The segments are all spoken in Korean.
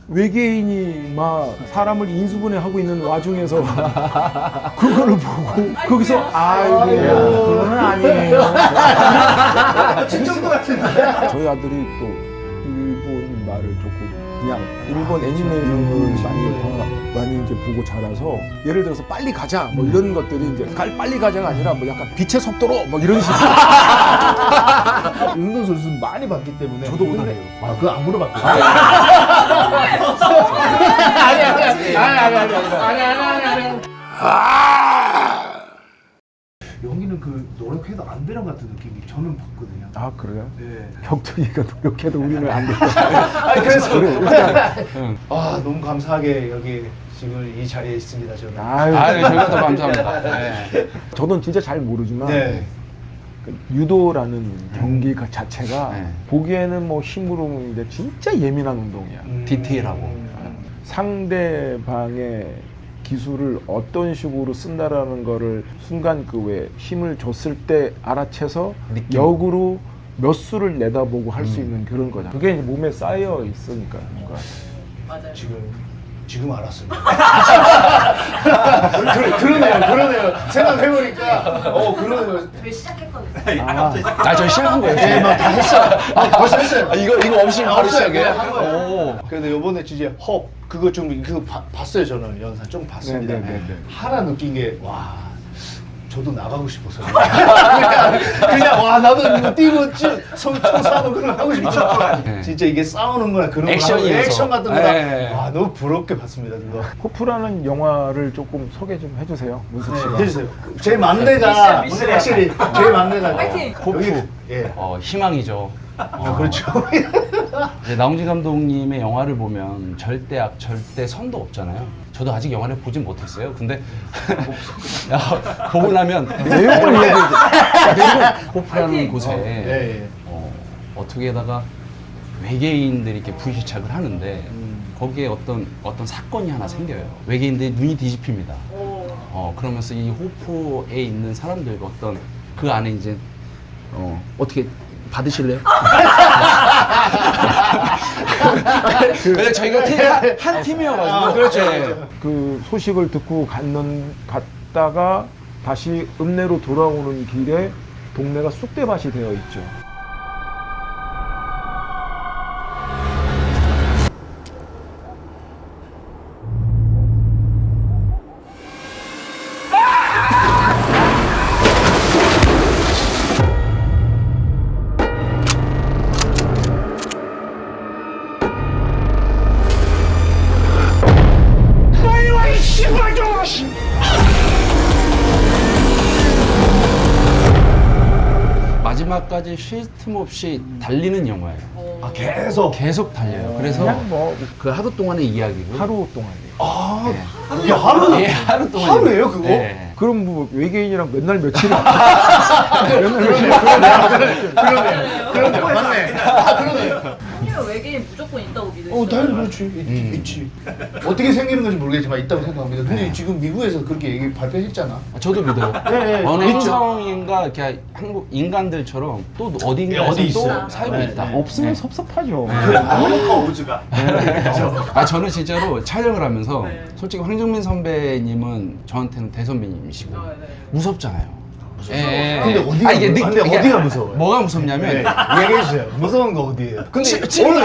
외계인이 막 사람을 인수분해하고 있는 와중에서 그거를 보고 거기서 아이고 그건 아니에요. 진정도 같은데. 저희 아들이 또 일본 말을 조금 그냥 일본 애니메이션을 많이 이제 보고 자라서 예를 들어서 빨리 가자 뭐 이런 것들이 이제 빨리 가자가 아니라 뭐 약간 빛의 속도로 뭐 이런 식으로. 운동선수는 많이 봤기 때문에. 저도 못하네요. 아, 그거 안 물어봤고. 아니. 여기는 그 노력해도 안 되는 것 같은 느낌이 저는 받거든요. 아 그래요? 네. 격투기가 노력해도 우리는 안 돼. 아니 그래서 그래. 아 너무 감사하게 여기 지금 이 자리에 있습니다 저는. 아유, 저희가 더 감사합니다. 네. 저는 진짜 잘 모르지만 네. 그 유도라는 경기 자체가 네. 보기에는 뭐 힘으로 보는데 진짜 예민한 운동이야. 디테일하고. 상대방의 기술을 어떤 식으로 쓴다라는 거를 순간 그 왜 힘을 줬을 때 알아채서 느낌. 역으로 몇 수를 내다보고 할 수 있는 그런 거잖아. 그게 이제 몸에 쌓여 있으니까. 맞아요. 지금 알았습니다. 그러네요. 생각해보니까, 그러네요. 저희 시작했거든요. 저 시작한 거예요. 네, 막다 했어요. 벌써 했어요. 이거 없이 바로 없어요. 시작해요? 한 거예요. 오. 근데 요번에 진짜 그거 좀, 봤어요, 저는. 영상 좀 봤습니다. 네. 하나 느낀 게, 와. 저도 나가고 싶었어요. 그냥 와 나도 이거 뛰고 총 쏴도 그런 거 하고 싶었어. 네. 진짜 이게 싸우는구나 그런 거 액션이어서. 액션 같은 거다. 네. 와 너무 부럽게 봤습니다 그거. 호프라는 영화를 조금 소개 좀 해주세요, 문석 씨가. 해주세요. 제 막내가 미션. 확실히 제 막내가 파이팅! 여기 예. 희망이죠. 그렇죠. 이제 나홍진 감독님의 영화를 보면 절대 악, 절대 선도 없잖아요. 저도 아직 영화를 보진 못했어요. 근데 보고 나면 내용을 얘기해. 호프라는 곳에 예. 어떻게다가 외계인들이 이렇게 불시착을 하는데 거기에 어떤 사건이 하나 생겨요. 외계인들이 눈이 뒤집힙니다. 그러면서 이 호프에 있는 사람들과 어떤 그 안에 이제 어떻게 받으실래요? 근데 저희가 한 팀이어가지고 그렇죠. 네. 그 소식을 듣고 갔다가 다시 읍내로 돌아오는 길에 동네가 쑥대밭이 되어 있죠. 마지막까지 쉴 틈 없이 달리는 영화예요. 아 계속. 계속 달려요. 그래서 그냥 뭐 그 하루 동안의 이야기고 하루 동안. 네. 야 하루. 예, 하루 동안 하루예요 그거? 네. 그럼 뭐 외계인이랑 맨날 며칠 그러네. 맞네. 그러네. 아니면 외계인 무조건 있다고 믿으시죠? 당연히 그렇지. 있지. 어떻게 생기는 건지 모르겠지만 있다고 생각합니다. 근데 지금 미국에서 그렇게 얘기 발표했잖아. 저도 믿어요. 네, 어느 있죠. 행성인가 이렇게 한국 인간들처럼 또 어딘가에서 어디 또 있어요. 살고 네, 있다. 네. 없으면 섭섭하죠. 아무카 우즈가. 저는 진짜로 촬영을 하면서 네. 솔직히 황정민 선배님은 저한테는 대선배님이시고 네. 무섭잖아요. 근데 어디가 무서워요? 뭐가 무섭냐면 네, 얘기해주세요. 무서운 거 어디예요? 근데 지금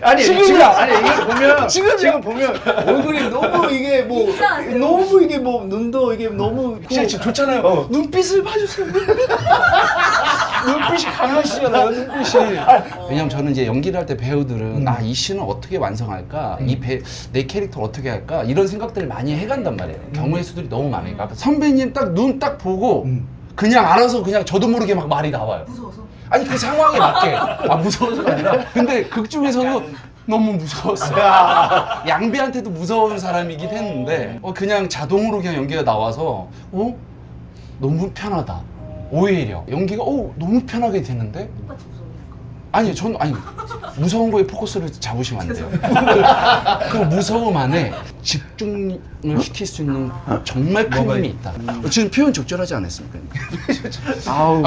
아니 지금이야. 이게 보면 지금 보면 얼굴이 너무 이게 뭐 이상하세요. 너무 이게 뭐 눈도 이게 너무 진짜 좋잖아요. 눈빛을 봐주세요. 눈빛이 강하시잖아요. 눈빛이. 왜냐면 저는 이제 연기를 할 때 배우들은 이 씬을 어떻게 완성할까, 내 캐릭터를 어떻게 할까 이런 생각들을 많이 해간단 말이에요. 경우의 수들이 너무 많으니까 선배님 딱 눈 딱 보고 그냥 알아서 그냥 저도 모르게 막 말이 나와요. 무서워서? 아니 그 상황에 맞게 무서워서가 아니라 근데 극 중에서는 너무 무서웠어요. 양배한테도 무서운 사람이긴 했는데 그냥 자동으로 그냥 연기가 나와서 너무 편하다. 오히려 연기가 너무 편하게 되는데 똑같이 무서우니까. 아니 저는 무서운 거에 포커스를 잡으시면 안 돼요. 그 무서움 안에 집중을 시킬 수 있는 정말 큰 힘이 있다. 지금 표현 적절하지 않았습니까? 아우.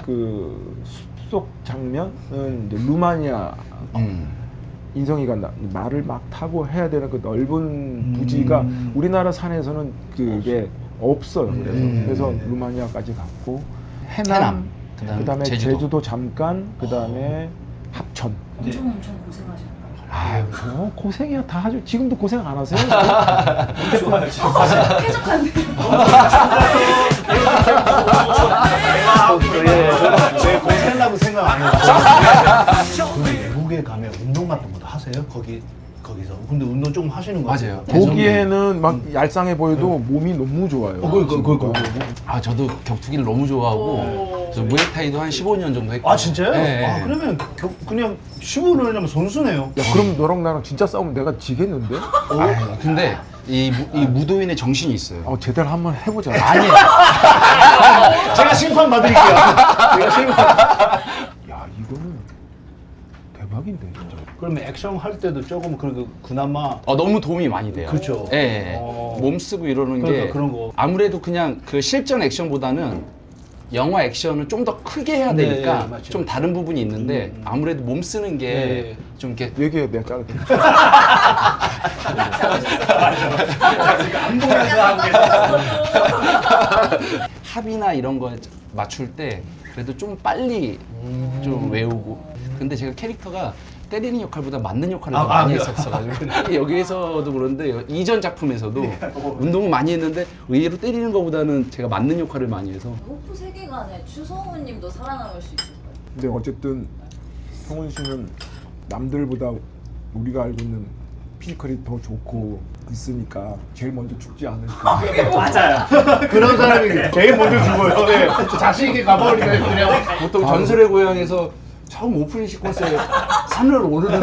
그 숲속 장면은 이제 루마니아 인성이가 말을 막 타고 해야 되는 그 넓은 부지가 우리나라 산에서는 그게 없어요. 그래서 루마니아까지 갔고 해남, 그다음에 제주도 잠깐, 그다음에 합천. 엄청 고생하셨다. 아유, 고생이야 다 하죠. 지금도 고생 안 하세요? 쾌적한데. 왜 고생하고 생각 안 해요? 근데 외국에 가면 운동 같은 것도 하세요? 거기서. 근데 운동 조금 하시는 거 맞아요. 보기에는 막 얄쌍해 보여도 몸이 너무 좋아요. 그거. 아 저도 격투기를 너무 좋아하고 저 무에타이도 한 15년 정도 했고. 아 진짜요? 네. 아 그러면 그냥 15년이면 선수네요. 야, 그럼 너랑 나랑 진짜 싸우면 내가 지겠는데? 아, 근데 이 무도인의 정신이 있어요. 제대로 한번 해보자. 아니에요. 제가 심판 받을게요. 제가 심판. 야, 이거는 대박인데 진짜. 그러면 액션 할 때도 조금 그나마 너무 도움이 많이 돼요. 그렇죠. 예. 어. 몸 쓰고 이러는 그러니까 게 그런 거. 아무래도 그냥 그 실전 액션보다는 영화 액션을 좀 더 크게 해야 네, 되니까 맞죠. 좀 다른 부분이 있는데 아무래도 몸 쓰는 게 좀 이렇게 얘기해, 내가 자를게. 합이나 이런 거 맞출 때 그래도 좀 빨리 좀 외우고. 근데 제가 캐릭터가 때리는 역할보다 맞는 역할을 더 많이 했었어가지고 여기에서도 그런데 이전 작품에서도 운동을 많이 했는데 의외로 때리는 것보다는 제가 맞는 역할을 많이 해서. 호프 세계관에 추성훈님도 살아남을 수 있을 거예요. 근데 어쨌든 성훈 씨는 남들보다 우리가 알고 있는 피지컬이 더 좋고 있으니까 제일 먼저 죽지 않을까. 맞아요. 그런 사람이 제일 먼저 죽어요. 네. 자신 있게 가버리면 그냥. 보통 전설의 고향에서 처음 오프닝 시퀀스에 산을 오르는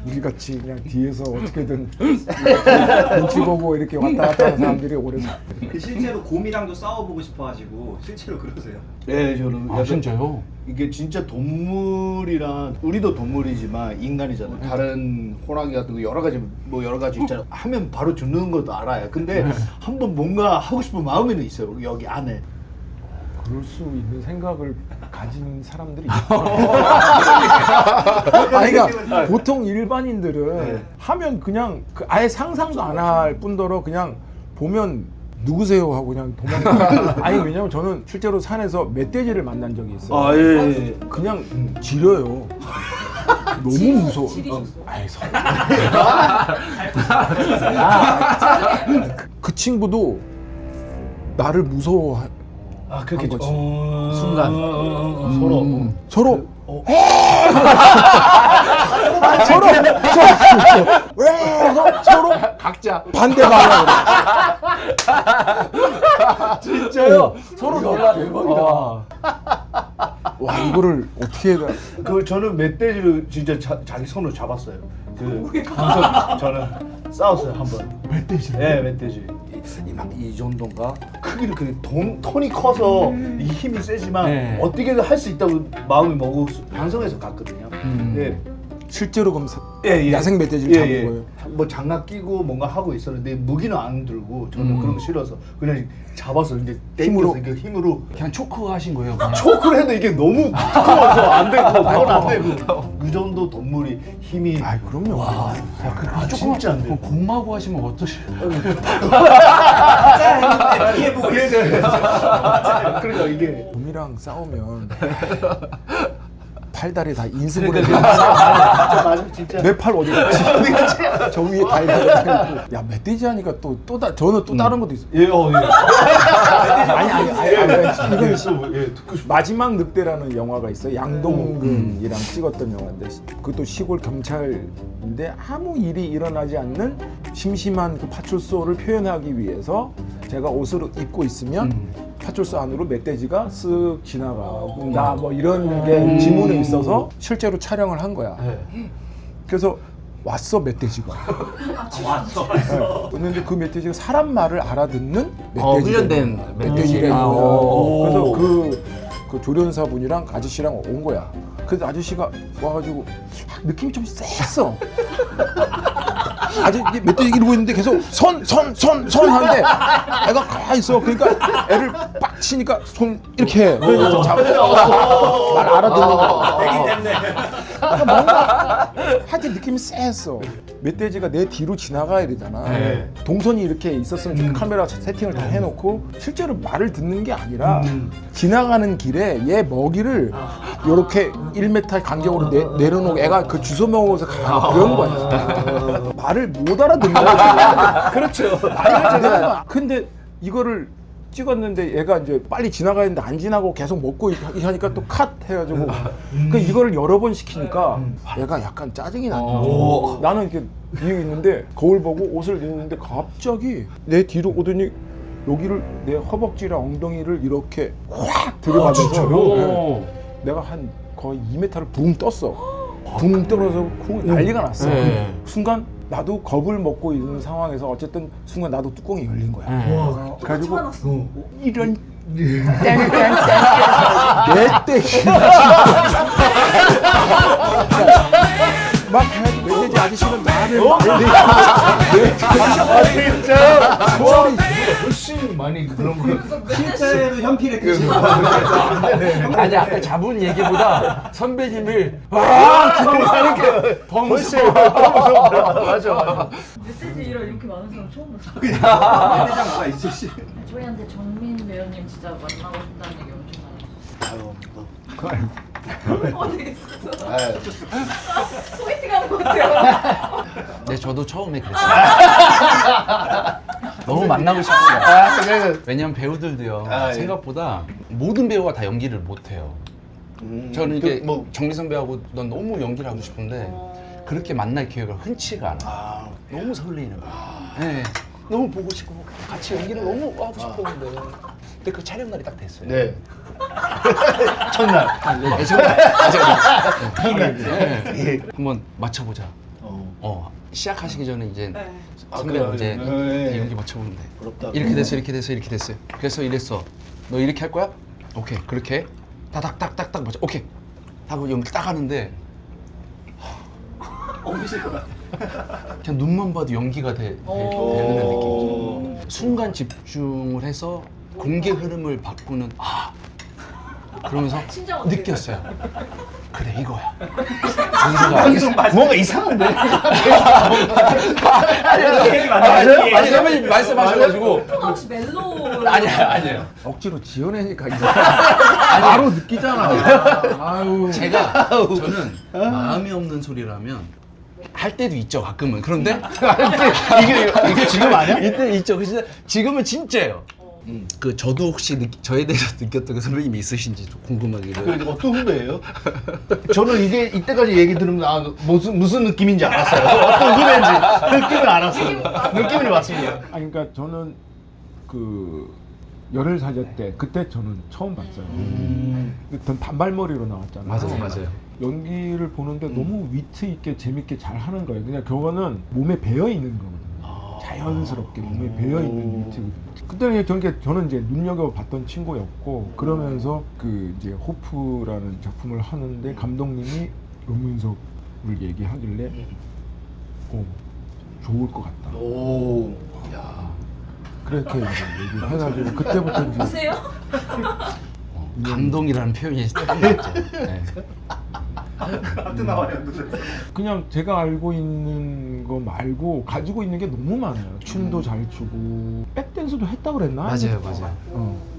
우리 같이 그냥 뒤에서 어떻게든 눈치 보고 이렇게 왔다 갔다 하는 사람들이 오래 살. 실제로 곰이랑도 싸워보고 싶어가지고 실제로 그러세요? 네, 저는 아 진짜요? 이게 진짜 동물이란 우리도 동물이지만 인간이잖아요. 다른 호랑이 같은 거 여러 가지 있잖아요. 하면 바로 죽는 것도 알아요. 근데 한번 뭔가 하고 싶은 마음에는 있어요. 여기 안에. 그럴 수 있는 생각을 가진 사람들이 아니 그러니까 보통 일반인들은 하면 그냥 아예 상상도 안 할 뿐더러 그냥 보면 누구세요 하고 그냥 도망가. 아니 왜냐면 저는 실제로 산에서 멧돼지를 만난 적이 있어요. 예. 그냥 지려요. 너무 무서워. 지리셨어요? 아이 그 친구도 나를 무서워. 그렇게 거지. 순간 서로 서로 각자 반대 방향으로. 진짜요? 서로 놀라. 대박이다. 와 이거를 어떻게 해야 저는 멧돼지를 진짜 자기 손으로 잡았어요. 방송 저는 싸웠어요 한번. 멧돼지? 네, 멧돼지. 이 정도인가? 크기는 톤이 커서 이 힘이 세지만 네. 어떻게든 할 수 있다고 마음이 먹고 반성해서 갔거든요. 네. 실제로 그럼 예. 야생 멧돼지를 잡은 거예요? 뭐 장갑 끼고 뭔가 하고 있었는데 무기는 안 들고 저는 그런 거 싫어서 그냥 잡아서 이제 힘으로? 힘으로 그냥 초크 하신 거예요? 그냥? 초크를 해도 이게 너무 두꺼워서 안 되고 그건 안 되고 이 정도 동물이 힘이 아 그럼요. 진짜 안 돼요. 공마고 하시면 어떠실? 뒤에 보고 예, 있어요. 그러니까 이게 곰이랑 싸우면 팔다리 다 인수분해. 맞아 진짜 내 팔 어디 갔지? 저 위에 다리가 야 멧돼지 하니까 저는 또 다른 것도 있어. 예, 아니 이건 듣고 싶어. 마지막 늑대라는 영화가 있어. 양동근이랑 찍었던 영화인데 그것도 시골 경찰인데 아무 일이 일어나지 않는 심심한 그 파출소를 표현하기 위해서 제가 옷을 입고 있으면 파출소 안으로 멧돼지가 쓱 지나가고 뭐 이런 게 지문에 있어서 실제로 촬영을 한 거야. 그래서 왔어 멧돼지가. 왔어. 그런데 그 멧돼지가 사람 말을 알아듣는 훈련된 멧돼지가 아, 있는 거야. 오. 그래서 그 조련사 분이랑 아저씨랑 온 거야. 그래서 아저씨가 와가지고 느낌이 좀 셌어. 아직 멧돼지 이러고 있는데 계속 손 하는데 애가 가만히 있어. 그러니까 애를 빡 치니까 손 이렇게 해. 그래서 말 알아듣는 거. 되긴 됐네. 뭔가 하여튼 느낌이 쎄했어. 멧돼지가 내 뒤로 지나가야 되잖아. 네. 동선이 이렇게 있었으면 좀 카메라 세팅을 다 해놓고 실제로 말을 듣는 게 아니라 지나가는 길에 얘 먹이를 이렇게 1m 간격으로 내려놓고 애가 그 주워 먹어서 가 그런 거야. 말을 못 알아듣는 거야. 그렇죠. 말을 제대로 안. 근데 이거를 찍었는데 얘가 이제 빨리 지나가야 되는데 안 지나고 계속 먹고 하니까 또 컷 해가지고 그 이거를 여러 번 시키니까 얘가 약간 짜증이 나는 거죠. 나는 이렇게 뒤에 있는데 거울 보고 옷을 입는데 갑자기 내 뒤로 오더니 여기를 내 허벅지랑 엉덩이를 이렇게 확 들이받아서 내가 한 거의 2m를 붕 떴어. 붕 떨어져서 난리가 났어. 네. 순간 나도 겁을 먹고 있는 상황에서 어쨌든 순간 나도 뚜껑이 열린 거야. 그래가지고 이런 땡땡땡 내 땡이 막 해가지고 멧돼지 아저씨는 나를 진짜 훨씬 많이 그런 거. 실제로 현필에 그 아니 아까 잡은 얘기보다 선배님을 이렇게 더 무서워. 맞아. 메시지 이렇게 많은 사람 처음 봤어요. 대장가 있으시. 저희한테 정민 배우님 진짜 만나고 싶다는 얘기 엄청 많이 했어요. 어디 소개팅하는 것 같아요. 네, 저도 처음에 그랬어요. 너무 만나고 싶은 거야. 왜냐면 배우들도요. 아, 예. 생각보다 모든 배우가 다 연기를 못해요. 저는 이게 뭐 정미선 배우하고 넌 너무 연기를 하고 싶은데 그렇게 만날 기회가 흔치가 않아. 너무 설레이는 거야. 네. 너무 보고 싶고 같이 연기를 너무 하고 싶었는데 근데 그 촬영 날이 딱 됐어요. 네. 첫날. 네, 첫날. 네. 한번 맞춰보자. 시작하시기 전에 이제 선배가 이제 네. 연기 맞춰보는데 부럽다. 이렇게 됐어, 이렇게 됐어, 이렇게 됐어요. 그래서 이랬어. 너 이렇게 할 거야? 오케이. 그렇게 딱딱딱딱딱 맞춰. 오케이. 하고 연기 딱 하는데 옮기실 것 같아. 그냥 눈만 봐도 연기가 되는 느낌이죠. 순간 집중을 해서 공개 흐름을 바꾸는 그러면서 심장 어떻게 느꼈어요. 그래 이거야. 뭔가 이상한데. 아니 선배님 말씀하셔가지고 혹시 멜로 아니에요. 억지로 지어내니까 바로 느끼잖아. 아유. 저는 마음이 없는 소리라면 할 때도 있죠 가끔은. 그런데 이게 지금 아니야? 이때 있죠. 근데 지금은 진짜예요. 그 저도 혹시 저에 대해서 느꼈던 그 선배님이 있으신지 좀 궁금하기도 해요. 그 어떤 후배예요? 저는 이게 이때까지 얘기 들으면 무슨 느낌인지 알았어요. 어떤 후배인지 느낌을 알았어요. 느낌이 왔습니다. 아니 그러니까 저는 그 열혈 사제 때 그때 저는 처음 봤어요. 전 단발머리로 나왔잖아요. 맞아요. 연기를 보는데 너무 위트 있게 재밌게 잘 하는 거예요. 그냥 그거는 몸에 배어 있는 거거든요. 자연스럽게 몸에 배어 있는 위트거든요. 그때 저는 이제 눈여겨 봤던 친구였고 그러면서 그 이제 호프라는 작품을 하는데 감독님이 음윤석을 얘기하길래 좋을 것 같다. 오. 야. 그렇게 이제 얘기를 해가지고 그때부터 이제 보세요? 감동이라는 표현이 딱 맞죠. 네. 또 나와요. 그냥 제가 알고 있는 거 말고 가지고 있는 게 너무 많아요. 춤도 잘 추고 백댄스도 했다 그랬나? 맞아요.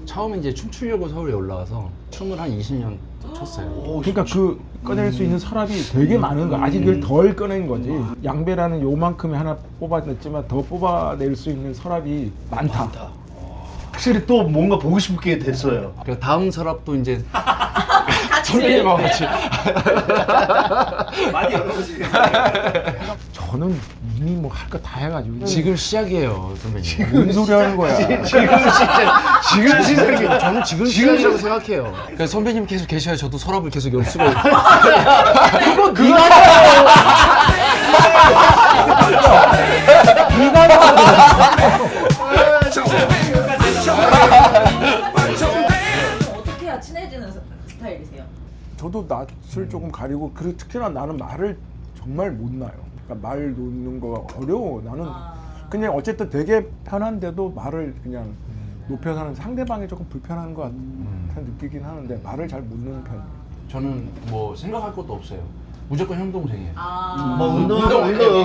처음에 이제 춤추려고 서울에 올라와서 춤을 한 20년 췄어요. 그러니까 그 꺼낼 수 있는 서랍이 되게 많은 거야. 아직 이걸 덜 꺼낸 거지. 양배라는 요만큼이 하나 뽑아냈지만 더 뽑아낼 수 있는 서랍이 많다. 확실히 또 뭔가 보고 싶게 됐어요. 그 다음 서랍도 이제 선배님하고 같이 많이 열어보시겠어요. 저는 이미 뭐 할 거 다 해가지고 지금 시작이에요, 선배님. 뭔 소리 하는 거야. 지금 시작이에요. 저는 지금 시작이라고 생각해요. 그러니까 선배님 계속 계셔야 저도 서랍을 계속 열 수가 있고. 어떻게 해야 친해지는 스타일이세요? 저도 낯을 조금 가리고 그리고 특히나 나는 말을 정말 못 놔요. 그러니까 말 놓는 거가 어려워. 나는 아. 그냥 어쨌든 되게 편한데도 말을 그냥 높여서 하는 상대방이 조금 불편한 것 같아 느끼긴 하는데 말을 잘 못 놓는 편이에요. 저는 뭐 생각할 것도 없어요. 무조건 형 동생이에요. 아. 뭐 운동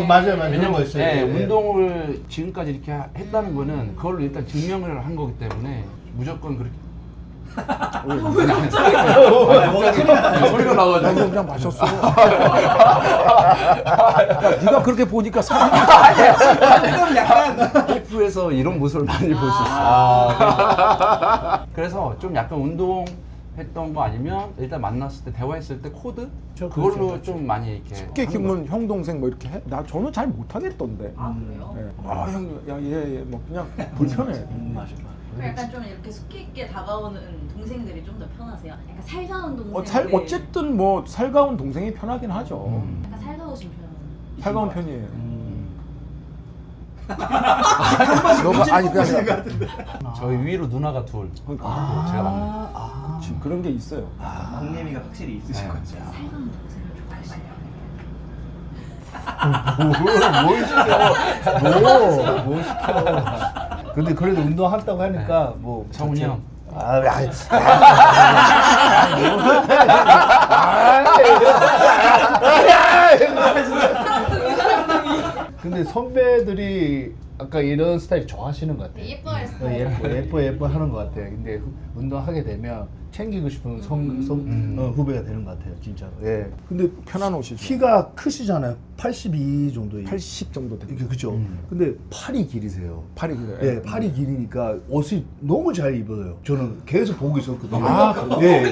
맞아요. 그런 거 있어요. 네, 예. 운동을 지금까지 이렇게 했다는 거는 그걸로 일단 증명을 한 거기 때문에 무조건 그렇게. 왜 갑자기? 소리가 나 나가지고. 이거 그냥 마셨어. 야, 네가 그렇게 보니까 사람이 골프에서 이런 모습을 많이 볼 수 있어요. 그래서 좀 약간 운동했던 거 아니면 일단 만났을 때 대화했을 때 코드 그걸로 좀 많이 이렇게. 쉽게 키우면 형 동생 뭐 이렇게 해? 저는 잘 못하겠던데. 아 그래요? 형, 뭐 그냥 불편해. 맞아. 그럼 약간 좀 이렇게 숙기 있게 다가오는 동생들이 좀 더 편하세요? 약간 살가운 동생들. 어쨌든 뭐 살가운 동생이 편하긴 하죠. 약간 살가우신 편. 살가운 편이에요. 너가 아니 그냥 저희 위로 누나가 둘. 그러니까. 제가 막내. 그치, 그런 게 있어요. 형님이가 확실히 있으신 거죠. 살가운 동생을 좋아하시나요? 뭘 시켜? 근데 그래도 운동한다고 하니까 뭐 성훈이 형. 근데 선배들이 아까 이런 스타일 좋아하시는 것 같아요. 예뻐할 스타일. 예뻐 하는 것 같아요. 근데 운동하게 되면 챙기고 싶은 후배가 되는 것 같아요, 진짜로. 예. 근데 편한 옷이죠. 키가 크시잖아요. 82 정도. 80 정도 됩니다. 이게 그죠? 근데 팔이 길이세요. 팔이 길어요. 예, 팔이 길이니까 옷이 너무 잘 입어요. 저는 계속 보고 있었거든요. 아, 그래요? 예.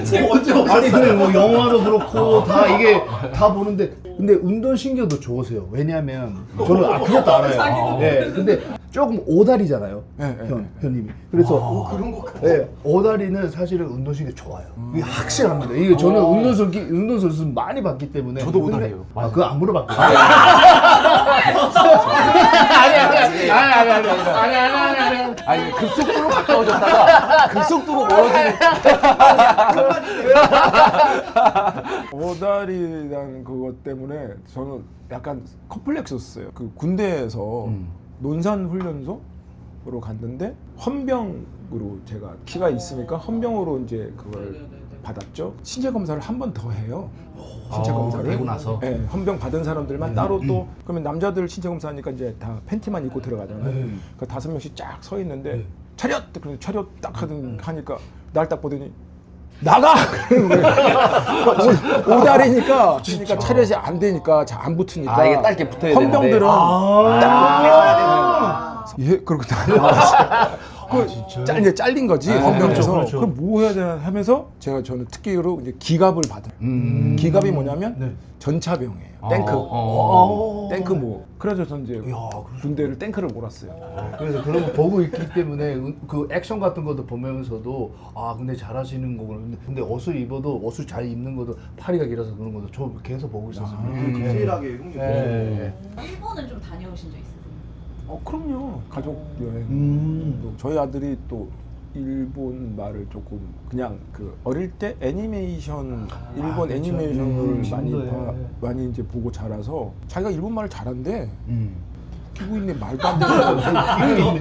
아니 근데 뭐 영화도 그렇고 다 이게 다 보는데 근데 운동 신경도 좋으세요. 왜냐면 저는 그것도 알아요. 예. 근데 조금 오다리잖아요. 예, 예, 현님이. 그래서 그런 거. 예. 오다리는 사실은 운동 신경 좋아요. 이게 확실합니다. 이게 저는 운동 선수 많이 봤기 때문에. 저도 근데- 오다리예요. 아, 그거 안 물어봤거든요. 아니. 아니 급속도로 가까워졌다가 급속도로 멀어지는. 오다리라는 그것 때문에 저는 약간 컴플렉스였어요. 그 군대에서 논산 훈련소로 갔는데 헌병으로 제가 키가 있으니까 헌병으로 이제 그걸 받았죠. 신체 검사를 한 번 더 해요. 신체 검사를 되고 나서? 네, 헌병 받은 사람들만 따로 또 그러면 남자들 신체 검사하니까 이제 다 팬티만 입고 들어가잖아요. 그 5명씩 쫙 서 있는데 차렷! 그래서 차렷 딱 하니까 날 딱 보더니 나가! 그러는 거예요. 오다리니까 그러니까 차렷이 안 되니까 잘 안 붙으니까 아, 이게 딱 이렇게 붙어야 헌병들은 예, 그렇게 나왔어요. 이제 잘린 거지 헌병에서. 그렇죠. 그럼 뭐 해야 되나 하면서 저는 특기로 이제 기갑을 받아요. 기갑이 뭐냐면 전차병이에요. 탱크. 탱크 뭐. 그래서 저는 이제 군대를 탱크를 몰았어요. 그래서 그런 거 보고 있기 때문에 그 액션 같은 것도 보면서도 아 근데 잘하시는 거구나. 근데 옷을 입어도 옷을 잘 입는 것도 팔이가 길어서 그런 것도 저 계속 보고 있었어요. 디테일하게 형님 네. 일본은 좀 다녀오신 적 있으세요? 그럼요. 가족 여행. 또 저희 아들이 또 일본 말을 조금 그냥 그 어릴 때 애니메이션 일본 그렇죠. 애니메이션을 지금도, 많이 이제 보고 자라서 자기가 일본 말을 잘한대. 기구인데 말도 안 되는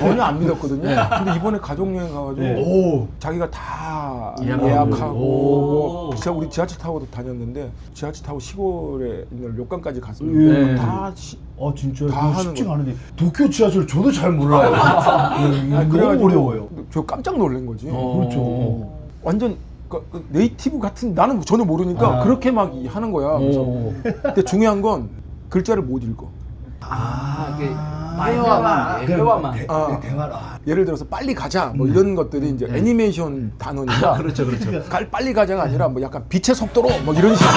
전혀 안 믿었거든요. 근데 이번에 가족 여행 가가지고 자기가 다 예약하고 뭐 진짜 우리 지하철 타고도 다녔는데 지하철 타고 시골에 있는 료칸까지 갔었는데 다 진짜 다 그거 하는 쉽지가 거. 않은데 도쿄 지하철 저도 잘 몰라요. 너무 그래가지고 어려워요. 저 깜짝 놀란 거지. 그렇죠. 완전 그 네이티브 같은 나는 전혀 모르니까 그렇게 막 하는 거야. 그래서 근데 중요한 건 글자를 못 읽어. 이게 회화만. 대화를 예를 들어서 빨리 가자 뭐 이런 것들이 이제 애니메이션 단어니까 그렇죠. 빨리 가자가 아니라 뭐 약간 빛의 속도로 뭐 이런 식으로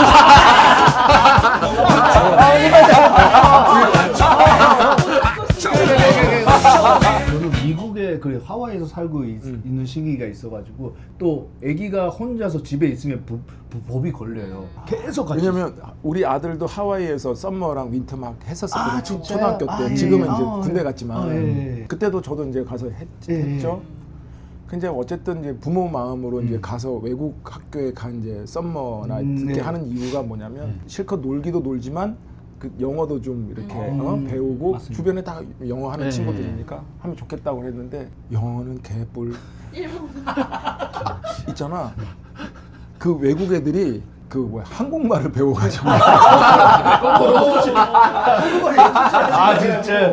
저는 미국에 그 하와이에서 살고 있는 시기가 있어가지고 또 아기가 혼자서 집에 있으면 법이 걸려요. 계속 같이. 왜냐면 우리 아들도 하와이에서 썸머랑 윈터 막 했었거든요. 아, 진짜요? 초등학교 때. 아, 예. 지금은 이제 아, 군대 갔지만 예. 그때도 저도 이제 가서 했죠. 근데 어쨌든 이제 부모 마음으로 이제 가서 외국 학교에 간 이제 썸머나 이렇게 하는 이유가 뭐냐면 실컷 놀기도 놀지만 그 영어도 좀 이렇게 배우고 주변에 다 영어 하는 친구들이니까 하면 좋겠다고 그랬는데 영어는 개뿔. 일본 있잖아. 그 외국 애들이 그 뭐야 한국말을 배워가지고 아 진짜.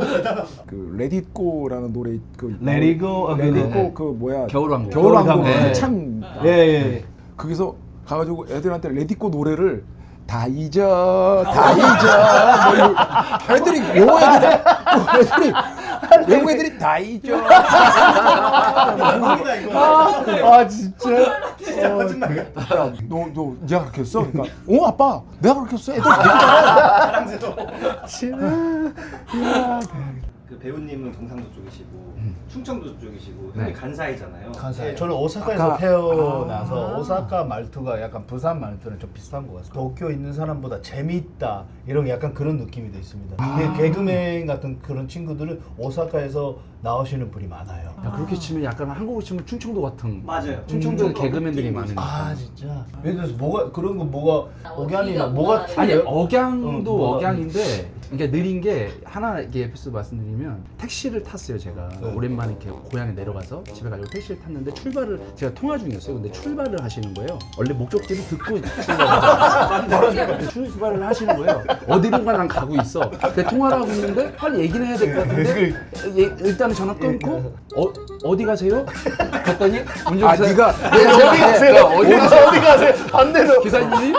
그 Let It Go라는 노래 그 Let It Go, Let It Go 그 뭐야 겨울왕국. 겨울왕국 네. 한참 예. 거기서 가가지고 애들한테 Let It Go 노래를 다 잊어 뭐 이러고 애들이 영어 애들이 외국 애들이 다 잊어 대박이다 이거. 아 진짜. 진짜 거짓말. 야, 너 네가 그렇게 했어? 그러니까 아빠 내가 그렇게 했어? 애들 되게 잘해. 그 배우님은 경상도 쪽이시고 충청도 쪽이시고 형이 간사이잖아요. 간사이. 네. 저는 오사카에서 아까- 태어나서 오사카 말투가 약간 부산 말투는 좀 비슷한 것 같아요. 도쿄 있는 사람보다 재밌다 이런 약간 그런 느낌이 돼 있습니다. 근데 개그맨 같은 그런 친구들은 오사카에서 나오시는 분이 많아요. 야, 그렇게 치면 약간 한국으로 치면 충청도 같은. 맞아요. 충청도 충청도 개그맨들이 느낌이 많으니까. 아 진짜. 예를 들어서 뭐가 그런 거 뭐가 억양이나 어디가 뭐가 뭐가 아니 틀려요? 억양도 뭐가- 억양인데 그러니까 느린 게 하나 이게 에피소드 말씀드리면 택시를 탔어요 제가 오랜만에 이렇게 고향에 내려가서 집에 가려고 택시를 탔는데 출발을 제가 통화 중이었어요 근데 출발을 하시는 거예요 원래 목적지를 듣고 출발을 하시는 거예요 어디론가 난 가고 있어 근데 통화를 하고 있는데 빨리 얘기는 해야 될 것 같은데 일단은 전화 끊고 어디 가세요? 그랬더니 운전기사 네가 어디 가세요? 어디 가세요? 반대로. 기사님이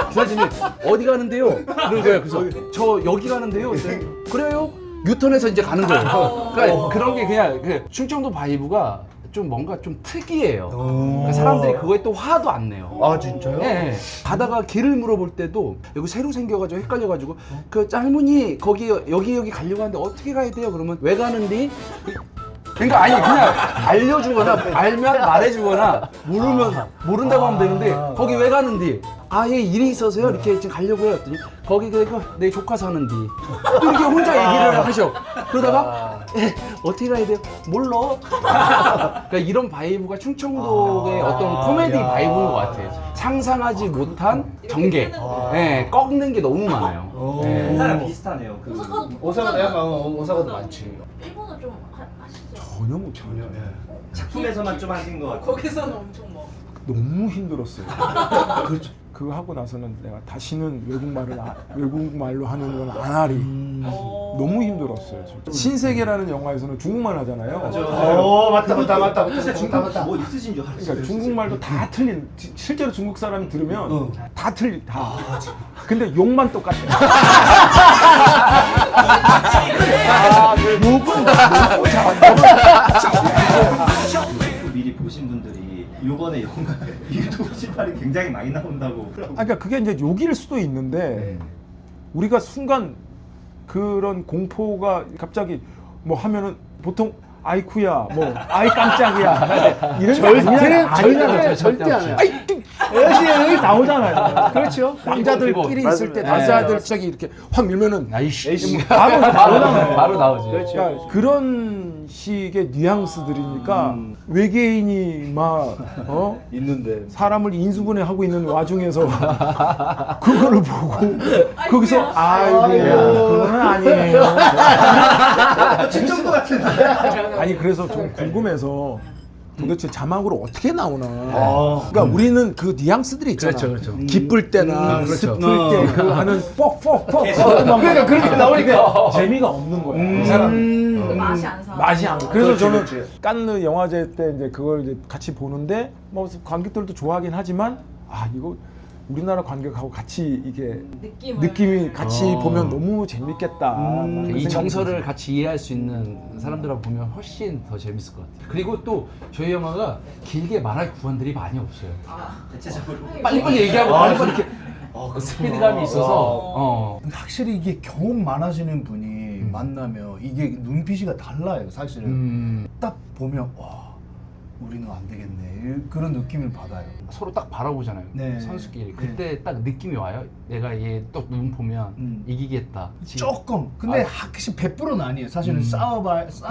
어디 가는데요? 그런 거예요. 그래서 저 여기 가는데요. 그랬더니 그래요? 유턴해서 이제 가는 거예요. 그러니까 그런 게 그냥 그 충청도 바이브가 좀 뭔가 좀 특이해요. 그러니까 사람들이 그거에 또 화도 안 내요. 아 진짜요? 예, 가다가 길을 물어볼 때도 여기 새로 생겨가지고 헷갈려가지고 그 할머니 거기 여기 가려고 하는데 어떻게 가야 돼요? 그러면 왜 가는디? 그러니까 아니 그냥 알려주거나 알면 말해주거나 모른다고 하면 되는데 거기 왜 가는디? 예 일이 있어서요 이렇게 지금 가려고요 했더니 거기 내 조카 사는디 또 이렇게 혼자 얘기를 하셔 그러다가 어떻게 가야 돼요? 몰라 그러니까 이런 바이브가 충청도의 어떤 코미디 바이브인 것 같아요 상상하지 못한 전개 꺾는 게 너무 많아요 예. 우리나라 비슷하네요. 그 오사카 약간 오사카도 많지. 일본어 좀 하시죠? 전혀 못해요. 작품에서만 좀 하신 것 같아요. 거기서는 엄청 뭐 너무 힘들었어요. 그거 하고 나서는 내가 다시는 외국말로 하는 건 안 하리. 너무 힘들었어요. 진짜. 신세계라는 영화에서는 중국말 하잖아요. 오 맞다. 진짜 중국 뭐 있으신 줄 알았어요. 그러니까 중국말도 다 틀린. 실제로 중국 사람이 들으면 다 틀리. 다. 근데 욕만 똑같아. 욕은 너무 잘한다. 미리 보신 분들이 이번에 영화 유튜브 신발이 굉장히 많이 나온다고. 그러니까 그게 이제 욕일 수도 있는데 우리가 순간 그런 공포가 갑자기 뭐 하면은 보통 아이쿠야 뭐 아이 깜짝이야 이런 게 아니잖아요. 절대 안 해요. 아이 여기 나오잖아요. 그렇죠. 남자들끼리 있을 때 남자들 갑자기 이렇게 확 밀면은 아이씨 바로 나오잖아요. 바로 나오지 그러니까 그런 식의 뉘앙스들이니까 외계인이 막 있는데. 사람을 인수분해 하고 있는 와중에서 그거를 보고 거기서 아이고 그거는 아니에요. 충청도 같은데. 아니 그래서 좀 궁금해서 도대체 자막으로 어떻게 나오나. 그러니까 우리는 그 뉘앙스들이 있잖아. 그렇죠. 기쁠 때나 그렇죠. 슬플 때 그 하는 뻑뻑뻑 그러니까 그렇게 나오니까. 재미가 없는 거야. 이 사람 맛이 안 사. 맛이 안. 그래서 그렇지, 저는 그렇지. 깐느 영화제 때 이제 그걸 이제 같이 보는데 뭐 관객들도 좋아하긴 하지만 이거 우리나라 관객하고 같이 이게 느낌이 같이 보면 너무 재밌겠다. 그런 이 생각이 정서를 들었어요. 같이 이해할 수 있는 사람들하고 보면 훨씬 더 재밌을 것 같아요. 그리고 또 저희 영화가 길게 말할 구간들이 많이 없어요. 대체적으로. 빨리빨리 얘기하고 빨리빨리 이렇게 스피드감이 있어서 근데 확실히 이게 경험 많으시는 분이 만나면 이게 눈빛이 달라요 사실은. 딱 보면 와 우리는 안 되겠네 그런 느낌을 받아요. 서로 딱 바라보잖아요. 네. 선수끼리. 그때 딱 느낌이 와요. 내가 얘 또 눈 보면 이기겠다. 조금. 근데 확실히 100%는 아니에요. 사실은 싸워야 알지.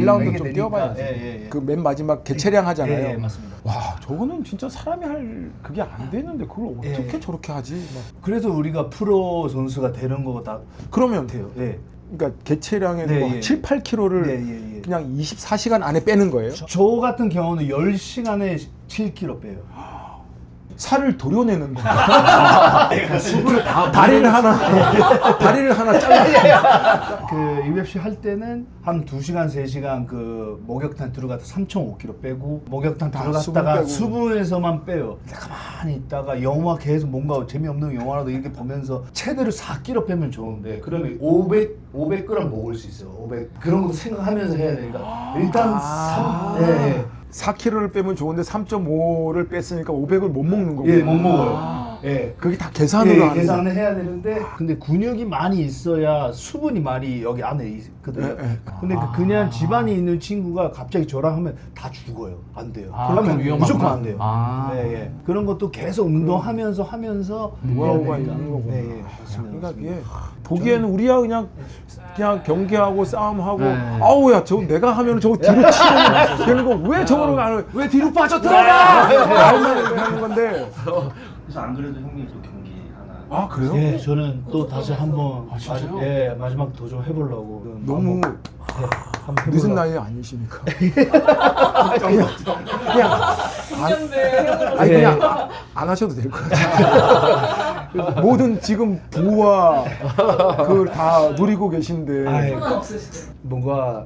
1라운드 좀 되니까. 뛰어봐야지. 예. 그 맨 마지막 개체량 하잖아요. 예, 맞습니다. 와, 저거는 진짜 사람이 할 그게 안 되는데 그걸 어떻게 예. 저렇게 하지? 막. 그래서 우리가 프로 선수가 되는 거다 그러면 같아요. 예. 그러니까 개체량에도 네, 뭐 예. 7, 8kg를 예. 그냥 24시간 안에 빼는 거예요. 저 같은 경우는 10시간에 7kg 빼요. 살을 도려내는 거. 수분을 다리를 하나 잘라. 그 UFC 할 때는 한 2시간, 3시간 그 목욕탕 들어가서 3.5kg 빼고 목욕탕 다 들어갔다가 수분 빼고. 수분에서만 빼요. 가만히 있다가 영화 계속 뭔가 재미없는 영화라도 이렇게 보면서 최대로 4kg 빼면 좋은데 그러면 500g 먹을 수 있어요. 500 그런 거 생각하면서 해야 되니까 일단 예. 4kg를 빼면 좋은데 3.5를 뺐으니까 500을 못 먹는 거고. 예, 못 먹어요. 예. 그게 다 계산으로 예, 하는 계산을 해야 되는데 근데 근육이 많이 있어야 수분이 많이 여기 안에 있거든요. 근데 그냥 집안에 있는 친구가 갑자기 저랑 하면 다 죽어요. 안 돼요. 그럼 그러면 위험하구나. 무조건 안 돼요. 예. 그런 것도 계속 운동하면서 노하우가 해야 되니까. 있는 거구나. 네, 맞습니다. 그러니까 이게 보기에는 우리야 그냥 경기하고 싸움하고 네. 아우 야 저거 내가 하면 저거 뒤로 치는 되는 거 왜 저거를 안 해? 왜 뒤로 빠져 들어가? 말만 이렇게 하는 건데. 그래서 안 그래도 형님 또 경기 하나. 아 그래요? 예, 저는 또 다시 한번 진짜요? 마지막 도전 해보려고. 너무 한번 늦은 해보려고. 나이에 아니십니까? 그냥 아니 예. 그냥 안 하셔도 될 것 같아요. 모든 지금 부와 그걸 다 누리고 계신데 아이, 하나 없으시죠? 뭔가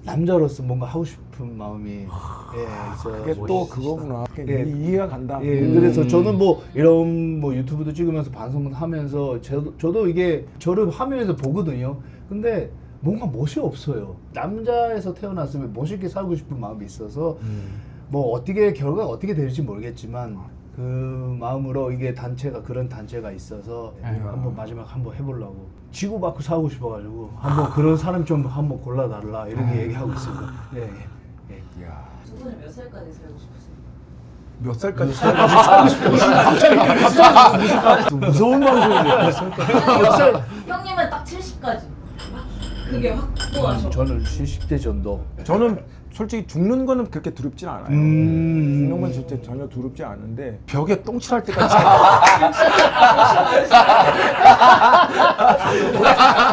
남자로서 뭔가 하고 싶은 마음이 그게 있어요. 또 그거구나. 예. 이해가 간다. 예, 그래서 저는 뭐 이런 뭐 유튜브도 찍으면서 방송도 하면서 저도 이게 저를 화면에서 보거든요. 근데 뭔가 멋이 없어요. 남자에서 태어났으면 멋있게 살고 싶은 마음이 있어서 뭐 어떻게 결과가 어떻게 될지 모르겠지만 그 마음으로 이게 단체가 그런 단체가 있어서 한번 마지막 한번 해보려고 지구받고 사고 싶어가지고 한번 그런 사람 좀 한번 골라달라 이렇게 얘기하고 있습니다. 예. 두 분은 몇 살까지 살고 싶으세요? 몇 살까지 살고 싶어? 무서운 방송이네. 형님은 딱 70까지. 그게 확고하셔. 저는 70대 정도. 저는 솔직히 죽는 거는 그렇게 두렵진 않아요. 죽는 건 진짜 전혀 두렵지 않은데 벽에 똥칠할 때까지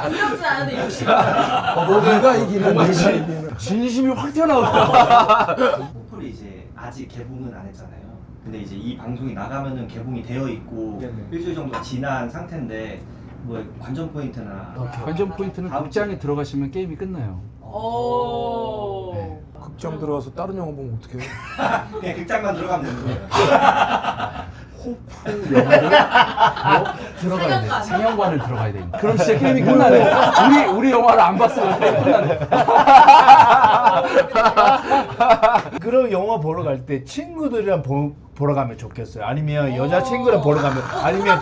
두렵진 않은데 60. 내가 이기는 내가 이기는 진심이 확 튀어나오더라. 포폴이 이제 아직 개봉은 안 했잖아요. 근데 이제 이 방송이 나가면은 개봉이 되어 있고 네네. 일주일 정도 지난 상태인데 뭐 관전 포인트나 관전 포인트는 극장에 들어가시면 게임이 끝나요. 오. 극장 들어가서 다른 영화 보면 어떡해. 그냥 극장만 들어가면 되는 거예요. 들어가야 돼. 상영관. 상영관을 들어가야 돼. 그럼 진짜 게임이 끝나네. 우리 영화를 안 봤으면 게임 끝나네. 그런 영화 보러 갈 때 친구들이랑 보러 가면 좋겠어요. 아니면 여자친구랑 보러 가면 아니면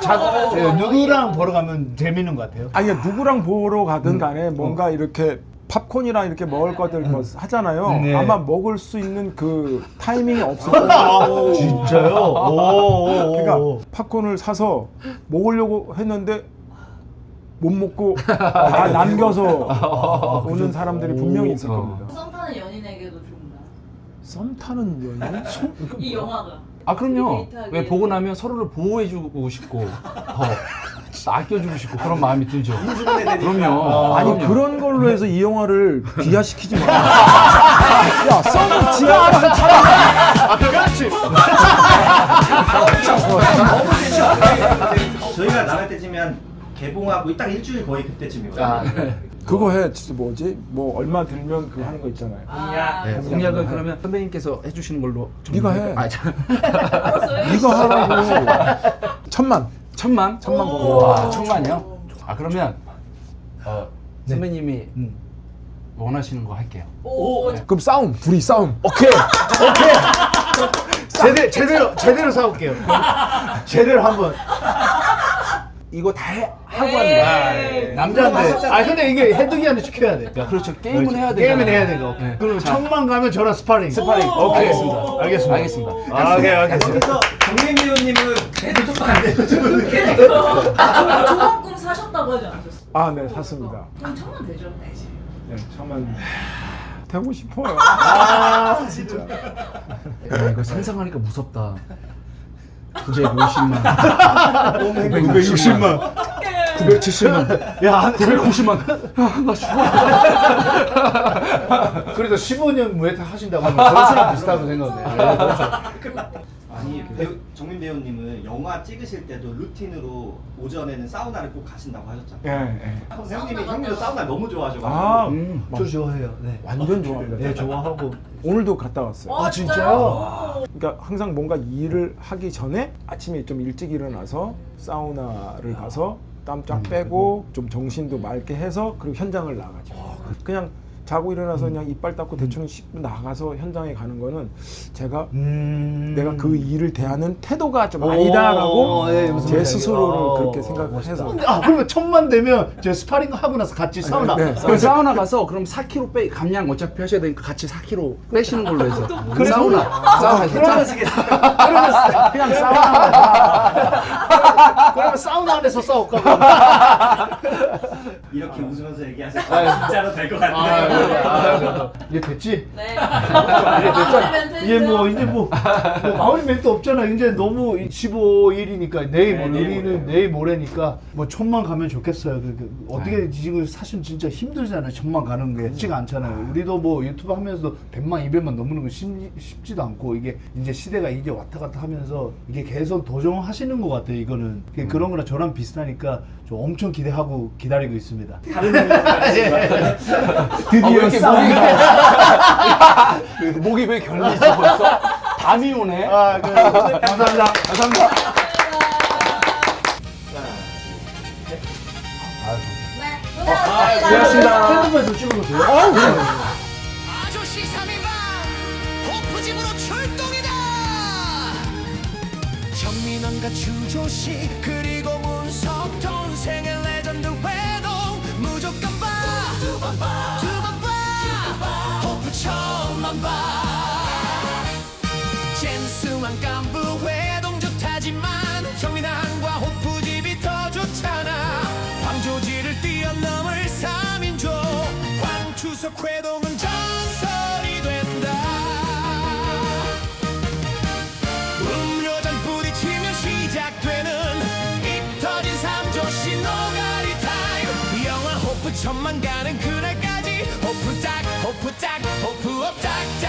누구랑 보러 가면 재밌는 것 같아요. 아니 누구랑 보러 가든 간에 뭔가 이렇게 팝콘이랑 이렇게 먹을 것들 뭐 하잖아요. 네. 아마 먹을 수 있는 그 타이밍이 없을 거예요. 진짜요? 그러니까 팝콘을 사서 먹으려고 했는데 못 먹고 다 남겨서 오는 사람들이 분명히 있을 겁니다. 썸 타는 연인에게도 좋은가? 썸 타는 연인? 이 영화가. 아 그럼요. 데이트하기에. 왜 보고 나면 서로를 보호해주고 싶고 더 아껴주고 싶고 그런 마음이 들죠. 그럼요. 아니 그럼요. 그런 걸로 해서 이 영화를 비하시키지 마. 야 썸은 지나가는 저희가 나갈 때쯤이면 개봉하고 딱 일주일 거의 그때쯤이거든요. 그거 해. 진짜 뭐지? 뭐 얼마 들면 그거 하는 거 있잖아요. 네, 공약을 그러면 선배님께서 해주시는 걸로 좀 네가 해. 할까요? 알았어요. 네가 하라고. 1000만. 1000만? 보고. 와, 1000만이요? 아 그러면 선배님이 원하시는 거 할게요. 오. 그럼 싸움. 둘이 싸움. 오케이. 제대로 사올게요. 제대로 한번. 이거 다 하고 하는 거야. 에이. 남자인데. 아 근데 이게 해득이한테 시켜야 돼. 그렇죠. 게임은 해야 돼. 게임은 해야 되고. 그럼 천만 가면 저랑 스파링. 스파링. 오케이. 알겠습니다. 알겠습니다. 알겠습니다. 오케이 알겠습니다. 그래서 정민 배우님은 해도 좀 안 돼요. 좋은 꿈 사셨다고 하지 않으셨어요? 아, 네, 샀습니다. 그럼 천만 되죠? 네, 처음엔 되고 싶어요. 아 진짜. 야, 이거 상상하니까 무섭다. 950만. 960만. 970만. 야 990만. 그래도 15년 무에타 하신다고 하면 저수랑 비슷하다고 생각해. 아니 정민 배우님은 영화 찍으실 때도 루틴으로 오전에는 사우나를 꼭 가신다고 하셨잖아요. 예, 예. 형님도 사우나 너무 좋아하셔가지고. 아, 저 좋아해요. 네. 완전 좋아합니다. 네 좋아하고. 오늘도 갔다 왔어요. 와, 진짜요? 그러니까 항상 뭔가 일을 하기 전에 아침에 좀 일찍 일어나서 사우나를 가서 땀 쫙 빼고 좀 정신도 맑게 해서 그리고 현장을 나가죠. 그냥 자고 일어나서 그냥 이빨 닦고 대충 씻고 나가서 현장에 가는 거는 제가 내가 그 일을 대하는 태도가 좀 아니다라고 예, 무슨 제 말인지 스스로를 알겠다. 그렇게 생각해서 아 그러면 천만 되면 제 스파링 하고 나서 같이 사우나. 네. 그럼 사우나 가서 그럼 4kg 빼 감량 어차피 하셔야 되니까 같이 4kg 빼시는 걸로 해서 사우나에서 그냥 사우나 그러면 사우나 안에서 싸울까? 이렇게 웃으면서 얘기하셔서 진짜로 될 것 같아요. 이제 됐지? 네. 이제 뭐 이제 뭐 마무리 멘트 없잖아. 이제 너무 15일이니까 내일 모레 우리는 내일 모레니까 뭐 천만 가면 좋겠어요. 어떻게 지금 사실 진짜 힘들잖아요. 천만 가는 게 쉽지가 않잖아요. 우리도 뭐 유튜브 하면서도 100만, 200만 넘는 거 쉽지도 않고 이게 이제 시대가 이게 왔다 갔다 하면서 이게 계속 도전하시는 것 같아요. 이거는 그런 거랑 저랑 비슷하니까 좀 엄청 기대하고 기다리고 있습니다. 다른 분들 드디어 목이 왜 결리지 벌써? 담이 오네. 감사합니다. 감사합니다. 네. 고맙습니다. 핸드폰에서 찍어보세요. 아저씨 3인방 호프집으로 출동이다. 정민원과 주조씨 그리고 문석돈 생애 레전드 회동 무조건 봐. 두 번 봐. 호프 천만 봐. 젠스한 깐부 회동 좋다지만 정민왕과 호프집이 더 좋잖아. 광조지를 뛰어넘을 3인조 광추석 회동은 전설이 된다. 음료잔 부딪히며 시작되는 입 터진 3조씨 노가리 타임. 영화 호프 천만 가는 그날까지 호프짝 호프짝 호프업 짝짝